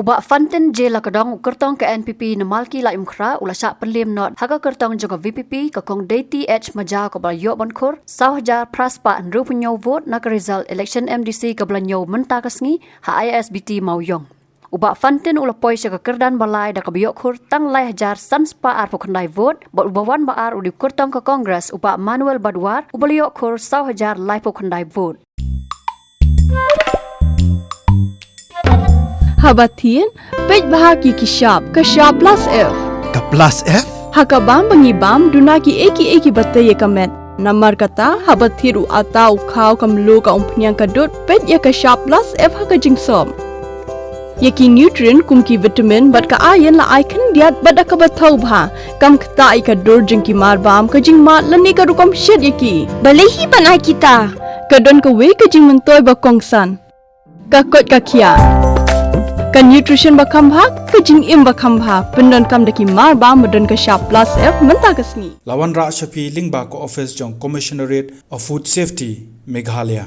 Ubak Fantin je la kadang kertong ke NPP na Malki-Laitumkhrah ula syak Liem not haga kertong juga VPP ka kong Deity Majaw ka bala bonkhur sawjar praspa nru punyo vote na ka result election MDC ka bala nyo menta kasngi ha ISBT mauyong. Ubak Fantin ula poi sya ka kerdan balai da ka khur tang lai hajar sanspa ar pokandai vote bot ubawan baar udi kertong ka Kongres ubak Manuel Badwar ubaliok khur sawjar lai pokandai vote. Habatin, pej bahagi kishap, kashap plus F. Ka plus F? Hakabam bangibam dunaki eki bataya kamet. Namar kata habathiru atau kau kamlu ka umpunyang kadut pej ya kashap plus F haka jingsom. Yaki nutrient kumki vitamin bat ka ayan la icon diat bat ka bathau bha kam kta ika dur jingki marbam ka jingmat lani ka rukam shed yaki. Balehi banai kita. Kadon ka we ka jing mentoy ba kongsan. Ka kot ka kia. Kan nutrition bakam bhag kajing im bakam bha pendon kam daki mar ba modon ka sharp plus F menta kasni lawan ra shapi lingba ko office jong commissionerate of food safety Meghalaya